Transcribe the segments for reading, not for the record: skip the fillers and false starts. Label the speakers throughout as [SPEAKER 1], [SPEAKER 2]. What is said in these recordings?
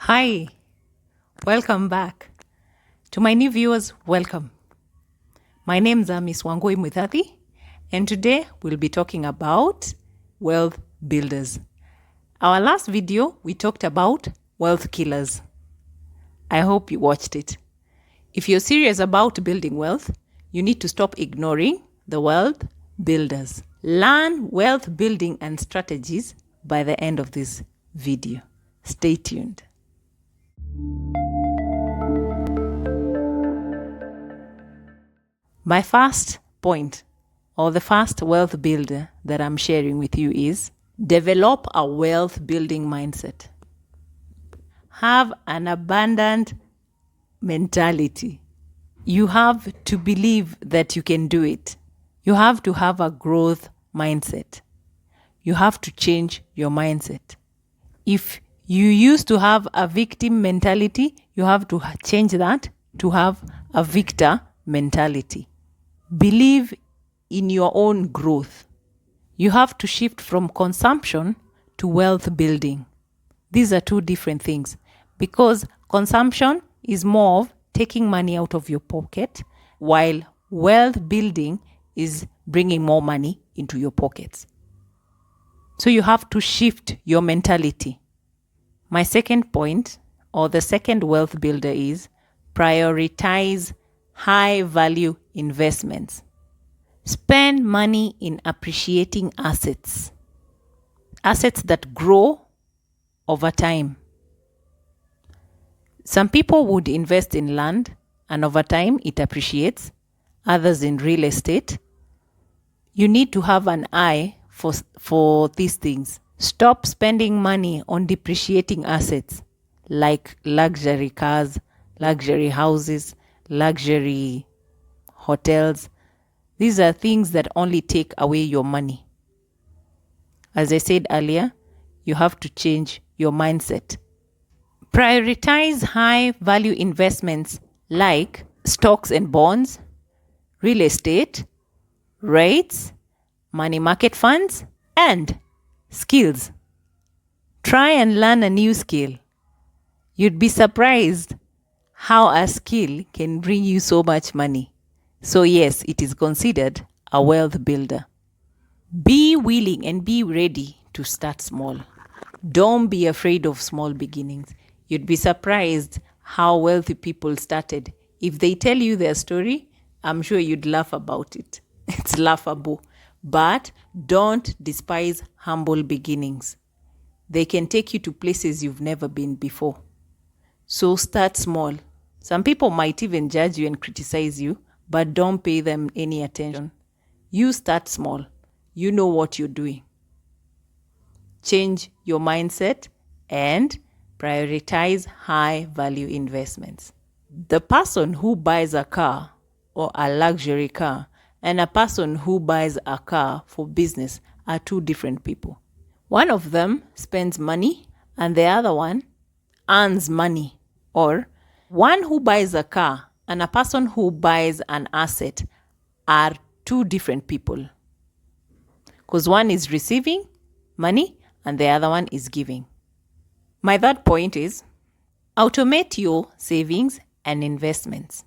[SPEAKER 1] Hi, welcome back. To my new viewers, welcome. My name's Miss Wangui Muthati, and today we'll be talking about wealth builders. Our last video, we talked about wealth killers. I hope you watched it. If you're serious about building wealth, you need to stop ignoring the wealth builders. Learn wealth building and strategies by the end of this video. Stay tuned. My first point, or the first wealth builder that I'm sharing with you, is develop a wealth building mindset. Have an abundant mentality. You have to believe that you can do it. You have to have a growth mindset. You have to change your mindset. If you used to have a victim mentality, you have to change that to have a victor mentality. Believe in your own growth. You have to shift from consumption to wealth building. These are two different things, because consumption is more of taking money out of your pocket, while wealth building is bringing more money into your pockets. So you have to shift your mentality. My second point, or the second wealth builder, is prioritize high value investments. Spend money in appreciating assets. Assets that grow over time. Some people would invest in land and over time it appreciates, others in real estate. You need to have an eye for these things. Stop spending money on depreciating assets like luxury cars, luxury houses, luxury hotels. These are things that only take away your money. As I said earlier, you have to change your mindset. Prioritize high value investments like stocks and bonds, real estate, REITs, money market funds, and skills. Try and learn a new skill. You'd be surprised how a skill can bring you so much money. So yes, it is considered a wealth builder. Be willing and be ready to start small. Don't be afraid of small beginnings. You'd be surprised how wealthy people started. If they tell you their story, I'm sure you'd laugh about it. It's laughable. But don't despise humble beginnings. They can take you to places you've never been before. So start small. Some people might even judge you and criticize you, but don't pay them any attention. You start small. You know what you're doing. Change your mindset and prioritize high value investments. The person who buys a car or a luxury car and a person who buys a car for business are two different people. One of them spends money and the other one earns money. Or one who buys a car and a person who buys an asset are two different people. Because one is receiving money and the other one is giving. My third point is automate your savings and investments.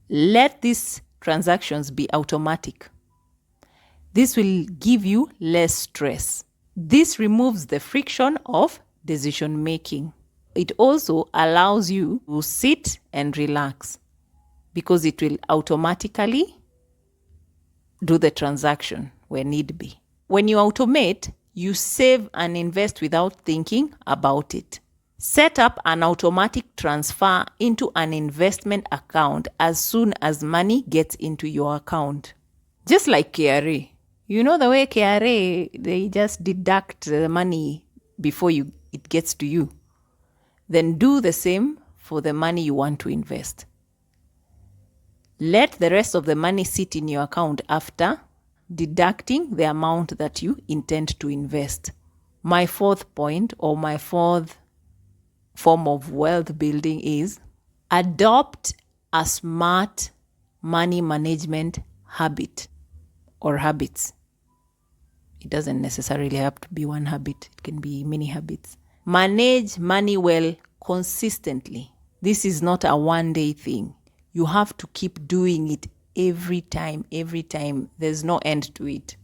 [SPEAKER 1] Let these transactions be automatic. This will give you less stress. This removes the friction of decision making. It also allows you to sit and relax because it will automatically do the transaction where need be. When you automate, you save and invest without thinking about it. Set up an automatic transfer into an investment account as soon as money gets into your account. Just like KRA. You know the way KRA, they just deduct the money before it gets to you. Then do the same for the money you want to invest. Let the rest of the money sit in your account after deducting the amount that you intend to invest. My fourth point, or my fourth form of wealth building, is adopt a smart money management habit or habits. It doesn't necessarily have to be one habit. It can be many habits. Manage money well consistently. This is not a one-day thing. You have to keep doing it every time. There's no end to it.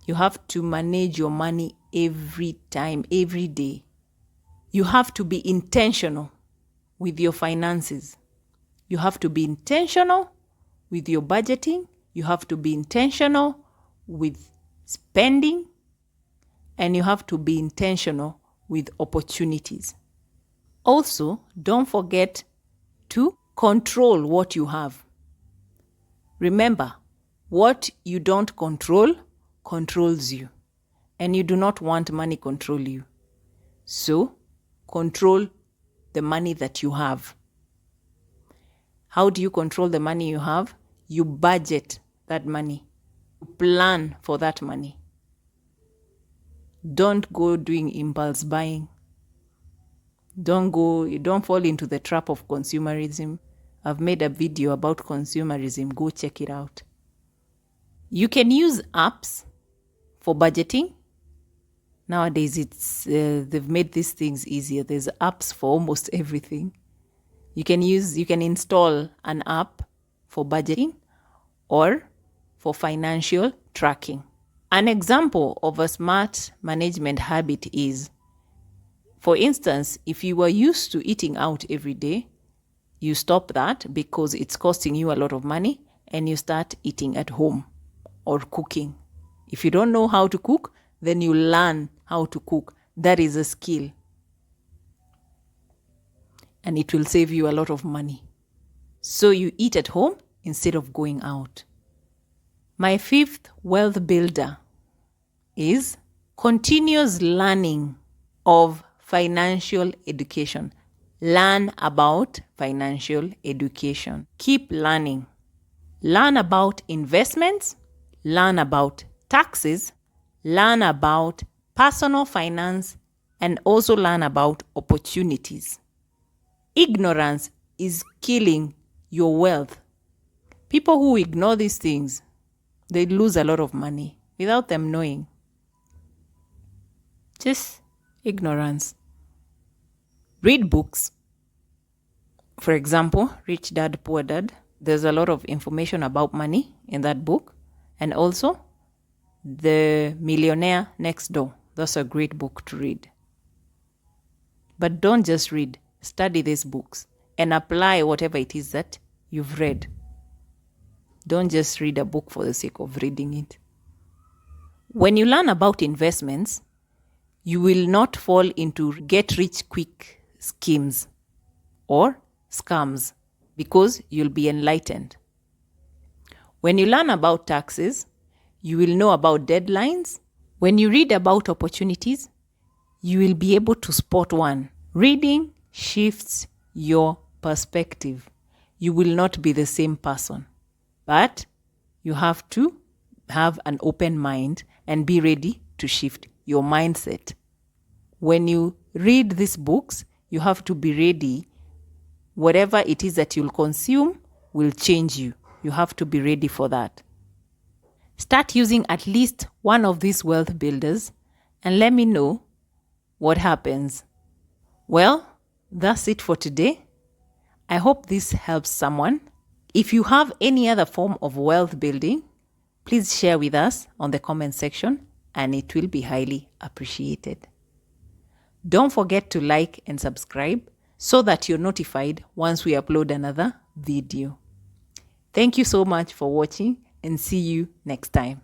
[SPEAKER 1] You have to manage your money every time, every day. You have to be intentional with your finances. You have to be intentional with your budgeting. You have to be intentional with spending. And you have to be intentional with opportunities. Also, don't forget to control what you have. Remember, what you don't control controls you. And you do not want money control you. So, control the money that you have. How do you control the money you have? You budget that money. You plan for that money. Don't go doing impulse buying. Don't fall into the trap of consumerism. I've made a video about consumerism. Go check it out. You can use apps for budgeting. Nowadays, they've made these things easier. There's apps for almost everything. You can install an app for budgeting or for financial tracking. An example of a smart management habit is, for instance, if you were used to eating out every day, you stop that because it's costing you a lot of money and you start eating at home or cooking. If you don't know how to cook, then you learn how to cook. That is a skill. And it will save you a lot of money. So you eat at home instead of going out. My fifth wealth builder is continuous learning of financial education. Learn about financial education. Keep learning. Learn about investments. Learn about taxes. Learn about personal finance. And also learn about opportunities. Ignorance is killing your wealth. People who ignore these things, they lose a lot of money without them knowing. Just ignorance. Read books. For example, Rich Dad, Poor Dad. There's a lot of information about money in that book. And also, The Millionaire Next Door. That's a great book to read. But don't just read. Study these books and apply whatever it is that you've read. Don't just read a book for the sake of reading it. When you learn about investments, you will not fall into get-rich-quick schemes or scams because you'll be enlightened. When you learn about taxes, you will know about deadlines. When you read about opportunities, you will be able to spot one. Reading shifts your perspective. You will not be the same person, but you have to have an open mind and be ready to shift your mindset. When you read these books, you have to be ready. Whatever it is that you'll consume will change you. You have to be ready for that. Start using at least one of these wealth builders and let me know what happens. Well, that's it for today. I hope this helps someone. If you have any other form of wealth building, please share with us on the comment section and it will be highly appreciated. Don't forget to like and subscribe so that you're notified once we upload another video. Thank you so much for watching and see you next time.